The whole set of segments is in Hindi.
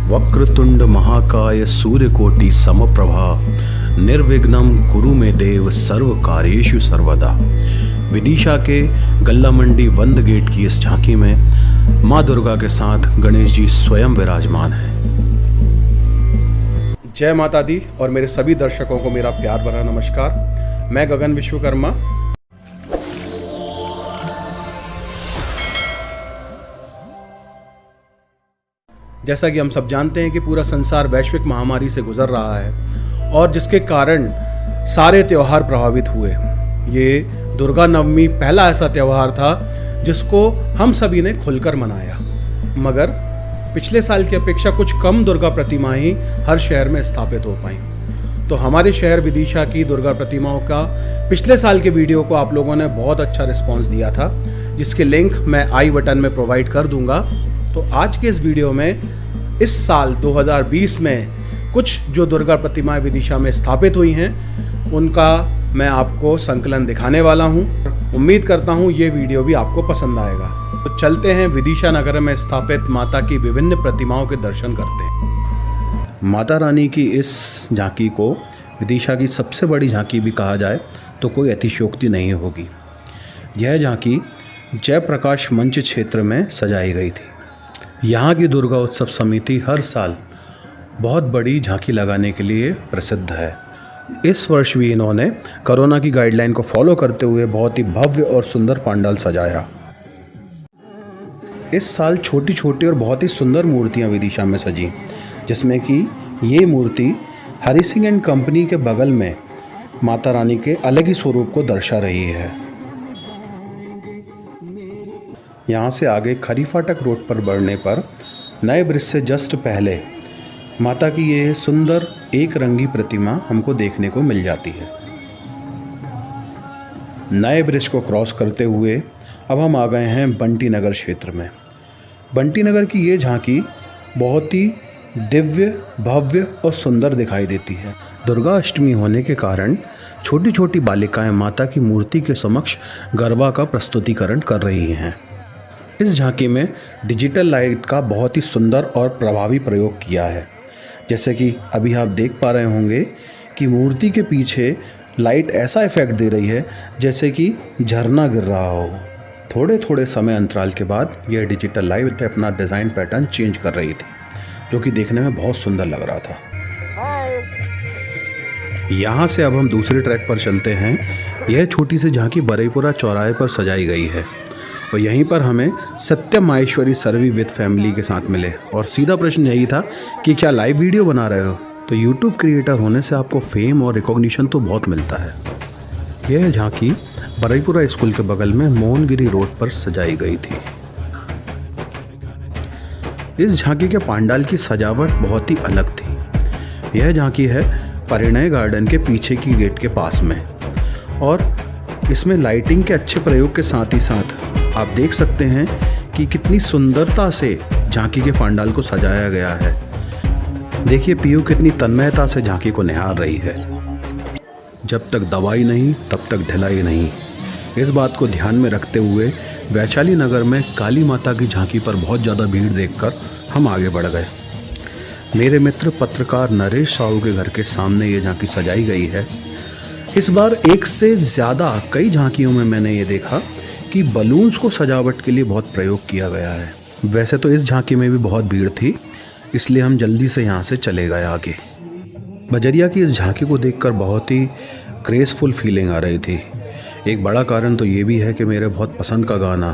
वक्रतुंड महाकाय सूर्यकोटि समप्रभा निर्विघ्नं कुरु मे देव सर्व कार्येषु सर्वदा। विदिशा के गल्ला मंडी वंद गेट की इस झांकी में माँ दुर्गा के साथ गणेश जी स्वयं विराजमान हैं। जय माता दी और मेरे सभी दर्शकों को मेरा प्यार भरा नमस्कार। मैं गगन विश्वकर्मा। जैसा कि हम सब जानते हैं कि पूरा संसार वैश्विक महामारी से गुजर रहा है और जिसके कारण सारे त्यौहार प्रभावित हुए। ये दुर्गा नवमी पहला ऐसा त्यौहार था जिसको हम सभी ने खुलकर मनाया, मगर पिछले साल की अपेक्षा कुछ कम दुर्गा प्रतिमाएं ही हर शहर में स्थापित हो पाई। तो हमारे शहर विदिशा की दुर्गा प्रतिमाओं का पिछले साल के वीडियो को आप लोगों ने बहुत अच्छा रिस्पांस दिया था, जिसके लिंक मैं आई बटन में प्रोवाइड कर दूंगा। तो आज के इस वीडियो में इस साल 2020 में कुछ जो दुर्गा प्रतिमाएं विदिशा में स्थापित हुई हैं उनका मैं आपको संकलन दिखाने वाला हूं। उम्मीद करता हूं ये वीडियो भी आपको पसंद आएगा। तो चलते हैं विदिशा नगर में स्थापित माता की विभिन्न प्रतिमाओं के दर्शन करते हैं। माता रानी की इस झांकी को विदिशा की सबसे बड़ी झांकी भी कहा जाए तो कोई अतिशयोक्ति नहीं होगी। यह झांकी जयप्रकाश मंच क्षेत्र में सजाई गई थी। यहाँ की दुर्गा उत्सव समिति हर साल बहुत बड़ी झांकी लगाने के लिए प्रसिद्ध है। इस वर्ष भी इन्होंने कोरोना की गाइडलाइन को फॉलो करते हुए बहुत ही भव्य और सुंदर पंडाल सजाया। इस साल छोटी छोटी और बहुत ही सुंदर मूर्तियाँ विदिशा में सजी, जिसमें कि ये मूर्ति हरि सिंह एंड कंपनी के बगल में माता रानी के अलग ही स्वरूप को दर्शा रही है। यहाँ से आगे खरी फाटक रोड पर बढ़ने पर नए ब्रिज से जस्ट पहले माता की ये सुंदर एक रंगी प्रतिमा हमको देखने को मिल जाती है। नए ब्रिज को क्रॉस करते हुए अब हम आ गए हैं बंटी नगर क्षेत्र में। बंटी नगर की ये झांकी बहुत ही दिव्य, भव्य और सुंदर दिखाई देती है। दुर्गा अष्टमी होने के कारण छोटी छोटी बालिकाएं माता की मूर्ति के समक्ष गरबा का प्रस्तुतिकरण कर रही हैं। इस झांकी में डिजिटल लाइट का बहुत ही सुंदर और प्रभावी प्रयोग किया है। जैसे कि अभी आप देख पा रहे होंगे कि मूर्ति के पीछे लाइट ऐसा इफेक्ट दे रही है जैसे कि झरना गिर रहा हो। थोड़े थोड़े समय अंतराल के बाद यह डिजिटल लाइट अपना डिज़ाइन पैटर्न चेंज कर रही थी, जो कि देखने में बहुत सुंदर लग रहा था। यहाँ से अब हम दूसरे ट्रैक पर चलते हैं। यह छोटी सी झांकी बरईपुरा चौराहे पर सजाई गई है और यहीं पर हमें सत्य माहेश्वरी सर्वी विद फैमिली के साथ मिले और सीधा प्रश्न यही था कि क्या लाइव वीडियो बना रहे हो। तो यूट्यूब क्रिएटर होने से आपको फेम और रिकॉग्निशन तो बहुत मिलता है। यह झांकी बरईपुरा स्कूल के बगल में मोहनगिरी रोड पर सजाई गई थी। इस झांकी के पांडाल की सजावट बहुत ही अलग थी। यह झांकी है परिणय गार्डन के पीछे की गेट के पास में और इसमें लाइटिंग के अच्छे प्रयोग के साथ ही साथ आप देख सकते हैं कि कितनी सुंदरता से झांकी के पांडाल को सजाया गया है। देखिए पीयू कितनी तन्मयता से झांकी को निहार रही है। जब तक दवाई नहीं तब तक ढिलाई नहीं, इस बात को ध्यान में रखते हुए वैशाली नगर में काली माता की झांकी पर बहुत ज़्यादा भीड़ देखकर हम आगे बढ़ गए। मेरे मित्र पत्रकार नरेश साहू के घर के सामने ये झांकी सजाई गई है। इस बार एक से ज़्यादा कई झांकियों में मैंने ये देखा कि बलून्स को सजावट के लिए बहुत प्रयोग किया गया है। वैसे तो इस झांकी में भी बहुत भीड़ थी, इसलिए हम जल्दी से यहाँ से चले गए आगे। बजरिया की इस झांकी को देखकर बहुत ही ग्रेसफुल फीलिंग आ रही थी। एक बड़ा कारण तो ये भी है कि मेरे बहुत पसंद का गाना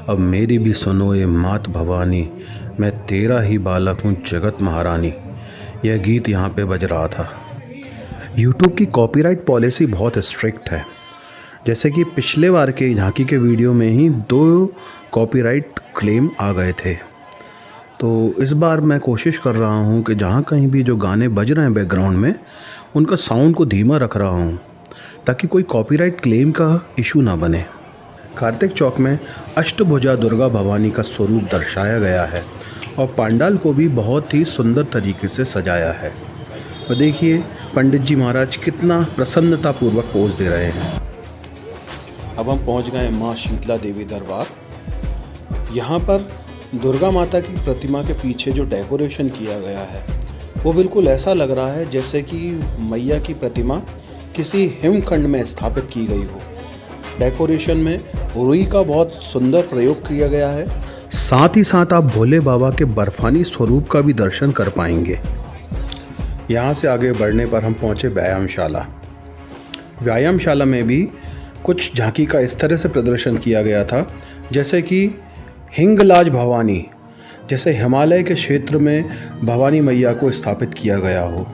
अब मेरी भी सुनो ये मात भवानी, मैं तेरा ही बालक हूँ जगत महारानी, यह गीत यहाँ पे बज रहा था। यूट्यूब की कॉपीराइट पॉलिसी बहुत स्ट्रिक्ट है। जैसे कि पिछले बार के झांकी के वीडियो में ही 2 कॉपीराइट क्लेम आ गए थे। तो इस बार मैं कोशिश कर रहा हूँ कि जहाँ कहीं भी जो गाने बज रहे हैं बैकग्राउंड में उनका साउंड को धीमा रख रहा हूँ ताकि कोई कॉपीराइट क्लेम का इशू ना बने। कार्तिक चौक में अष्टभुजा दुर्गा भवानी का स्वरूप दर्शाया गया है और पंडाल को भी बहुत ही सुंदर तरीके से सजाया है। और देखिए पंडित जी महाराज कितना प्रसन्नतापूर्वक पोज दे रहे हैं। अब हम पहुंच गए माँ शीतला देवी दरबार। यहाँ पर दुर्गा माता की प्रतिमा के पीछे जो डेकोरेशन किया गया है वो बिल्कुल ऐसा लग रहा है जैसे कि मैया की प्रतिमा किसी हिमखंड में स्थापित की गई हो। डेकोरेशन में रुई का बहुत सुंदर प्रयोग किया गया है। साथ ही साथ आप भोले बाबा के बर्फानी स्वरूप का भी दर्शन कर पाएंगे। यहाँ से आगे बढ़ने पर हम पहुँचे व्यायामशाला। व्यायामशाला में भी कुछ झांकी का इस तरह से प्रदर्शन किया गया था जैसे कि हिंगलाज भवानी, जैसे हिमालय के क्षेत्र में भवानी मैया को स्थापित किया गया हो।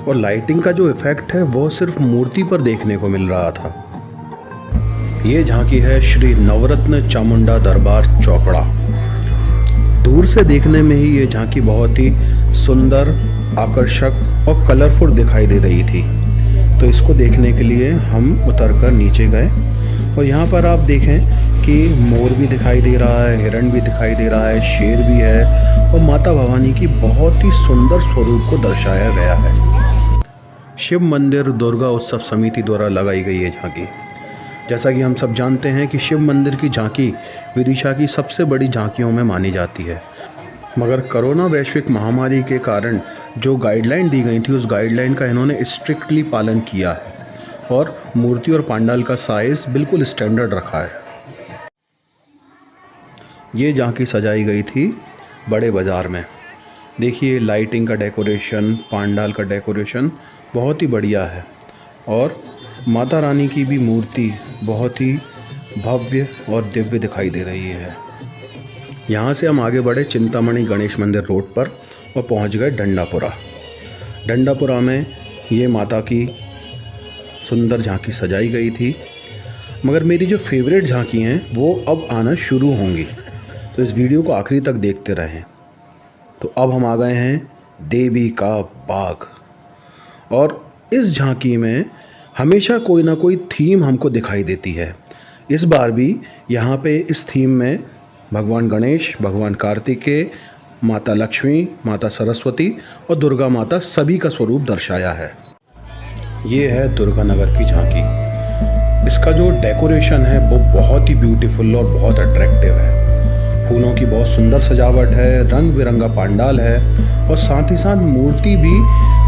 और लाइटिंग का जो इफ़ेक्ट है वो सिर्फ मूर्ति पर देखने को मिल रहा था। ये झांकी है श्री नवरत्न चामुंडा दरबार चौपड़ा। दूर से देखने में ही ये झांकी बहुत ही सुंदर, आकर्षक और कलरफुल दिखाई दे रही थी। तो इसको देखने के लिए हम उतरकर नीचे गए और यहाँ पर आप देखें कि मोर भी दिखाई दे रहा है, हिरण भी दिखाई दे रहा है, शेर भी है और माता भवानी की बहुत ही सुंदर स्वरूप को दर्शाया गया है। शिव मंदिर दुर्गा उत्सव समिति द्वारा लगाई गई है झांकी। जैसा कि हम सब जानते हैं कि शिव मंदिर की झांकी विदिशा की सबसे बड़ी झांकियों में मानी जाती है, मगर कोरोना वैश्विक महामारी के कारण जो गाइडलाइन दी गई थी उस गाइडलाइन का इन्होंने स्ट्रिक्टली पालन किया है और मूर्ति और पंडाल का साइज़ बिल्कुल स्टैंडर्ड रखा है। ये झांकी सजाई गई थी बड़े बाज़ार में। देखिए लाइटिंग का डेकोरेशन, पंडाल का डेकोरेशन बहुत ही बढ़िया है और माता रानी की भी मूर्ति बहुत ही भव्य और दिव्य दिखाई दे रही है। यहाँ से हम आगे बढ़े चिंतामणि गणेश मंदिर रोड पर और पहुँच गए डंडापुरा। डंडापुरा में ये माता की सुंदर झांकी सजाई गई थी, मगर मेरी जो फेवरेट झांकी हैं वो अब आना शुरू होंगी, तो इस वीडियो को आखिरी तक देखते रहें। तो अब हम आ गए हैं देवी का बाग और इस झांकी में हमेशा कोई ना कोई थीम हमको दिखाई देती है। इस बार भी यहाँ पे इस थीम में भगवान गणेश, भगवान कार्तिकेय, माता लक्ष्मी, माता सरस्वती और दुर्गा माता सभी का स्वरूप दर्शाया है। ये है दुर्गा नगर की झांकी। इसका जो डेकोरेशन है वो बहुत ही ब्यूटीफुल और बहुत अट्रैक्टिव है। फूलों की बहुत सुंदर सजावट है, रंग बिरंगा पंडाल है और साथ ही साथ मूर्ति भी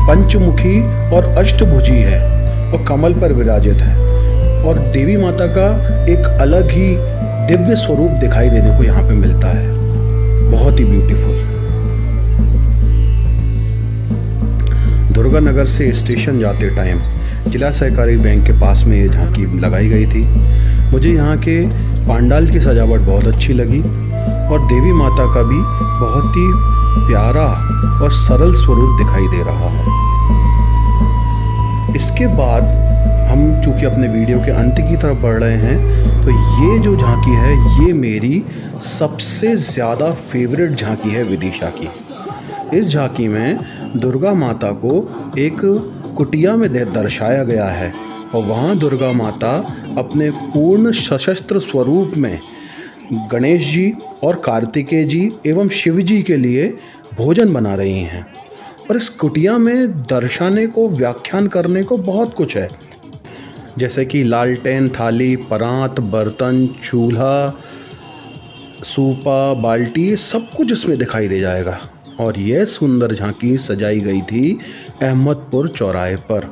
पंचमुखी और अष्टभुजी है और कमल पर विराजित है और देवी माता का एक अलग ही दिव्य स्वरूप दिखाई देने को यहाँ पे मिलता है। बहुत ही ब्यूटीफुल। दुर्गा नगर से स्टेशन जाते टाइम जिला सहकारी बैंक के पास में ये झांकी लगाई गई थी। मुझे यहाँ के पंडाल की सजावट बहुत अच्छी लगी और देवी माता का भी बहुत ही प्यारा और सरल स्वरूप दिखाई दे रहा है। इसके बाद हम चूँकि अपने वीडियो के अंत की तरफ बढ़ रहे हैं, तो ये जो झांकी है ये मेरी सबसे ज़्यादा फेवरेट झांकी है विदिशा की। इस झांकी में दुर्गा माता को एक कुटिया में दर्शाया गया है और वहाँ दुर्गा माता अपने पूर्ण सशस्त्र स्वरूप में गणेश जी और कार्तिकेय जी एवं शिव जी के लिए भोजन बना रही हैं। और इस कुटिया में दर्शाने को, व्याख्यान करने को बहुत कुछ है, जैसे कि लालटेन, थाली, परात, बर्तन, चूल्हा, सूपा, बाल्टी, सब कुछ इसमें दिखाई दे जाएगा। और यह सुंदर झांकी सजाई गई थी अहमदपुर चौराहे पर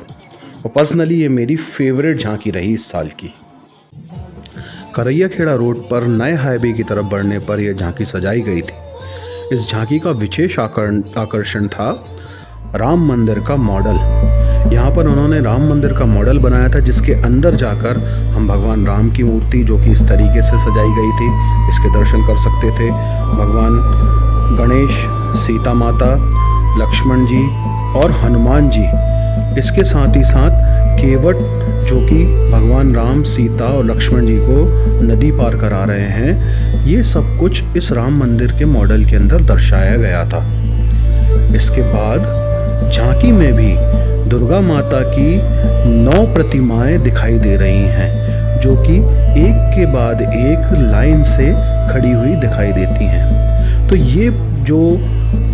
और पर्सनली ये मेरी फेवरेट झांकी रही इस साल की। करैया खेड़ा रोड पर नए हाईवे की तरफ बढ़ने पर यह झांकी सजाई गई थी। इस झांकी का विशेष आकर्षण था राम मंदिर का मॉडल। यहाँ पर उन्होंने राम मंदिर का मॉडल बनाया था, जिसके अंदर जाकर हम भगवान राम की मूर्ति, जो कि इस तरीके से सजाई गई थी, इसके दर्शन कर सकते थे। भगवान गणेश, सीता माता, लक्ष्मण जी और हनुमान जी, इसके साथ ही साथ केवट, जो कि भगवान राम, सीता और लक्ष्मण जी को नदी पार करा रहे हैं, ये सब कुछ इस राम मंदिर के मॉडल के अंदर दर्शाया गया था। इसके बाद झांकी में भी दुर्गा माता की 9 प्रतिमाएं दिखाई दे रही हैं, जो कि एक के बाद एक लाइन से खड़ी हुई दिखाई देती हैं। तो ये जो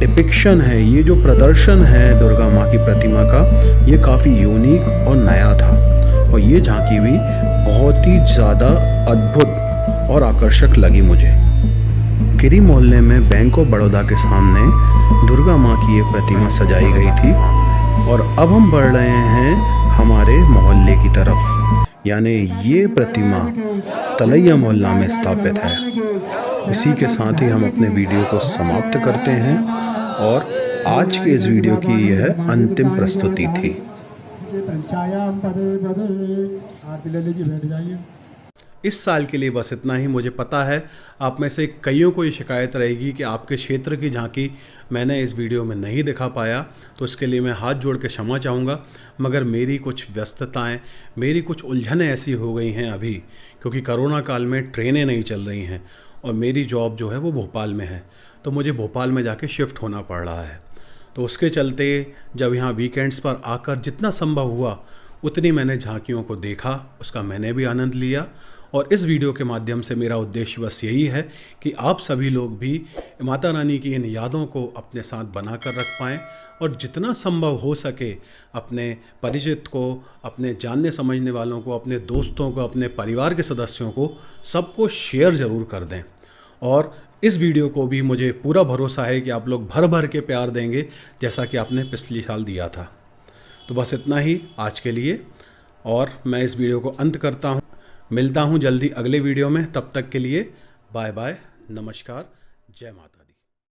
डिपिक्शन है, ये जो प्रदर्शन है दुर्गा माँ की प्रतिमा का, ये काफ़ी यूनिक और नया था और ये झांकी भी बहुत ही ज़्यादा अद्भुत और आकर्षक लगी मुझे। किरी मोहल्ले में बैंक ऑफ बड़ौदा के सामने दुर्गा माँ की एक प्रतिमा सजाई गई थी और अब हम बढ़ रहे हैं हमारे मोहल्ले की तरफ, यानी ये प्रतिमा तलैया मोहल्ला में स्थापित है। इसी के साथ ही हम अपने वीडियो को समाप्त करते हैं और आज के इस वीडियो की यह अंतिम प्रस्तुति थी। इस साल के लिए बस इतना ही। मुझे पता है आप में से कईयों को ये शिकायत रहेगी कि आपके क्षेत्र की झांकी मैंने इस वीडियो में नहीं दिखा पाया, तो इसके लिए मैं हाथ जोड़ के क्षमा चाहूँगा। मगर मेरी कुछ व्यस्तताएं, मेरी कुछ उलझनें ऐसी हो गई हैं अभी, क्योंकि कोरोना काल में ट्रेनें नहीं चल रही हैं और मेरी जॉब जो है वो भोपाल में है, तो मुझे भोपाल में जाके शिफ्ट होना पड़ रहा है। तो उसके चलते जब यहाँ वीकेंड्स पर आकर जितना संभव हुआ उतनी मैंने झांकियों को देखा, उसका मैंने भी आनंद लिया। और इस वीडियो के माध्यम से मेरा उद्देश्य बस यही है कि आप सभी लोग भी माता रानी की इन यादों को अपने साथ बना कर रख पाएँ और जितना संभव हो सके अपने परिचित को, अपने जानने समझने वालों को, अपने दोस्तों को, अपने परिवार के सदस्यों को, सबको शेयर ज़रूर कर दें। और इस वीडियो को भी मुझे पूरा भरोसा है कि आप लोग भर भर के प्यार देंगे, जैसा कि आपने पिछले साल दिया था। तो बस इतना ही आज के लिए और मैं इस वीडियो को अंत करता हूँ। मिलता हूँ जल्दी अगले वीडियो में, तब तक के लिए बाय बाय, नमस्कार, जय माता।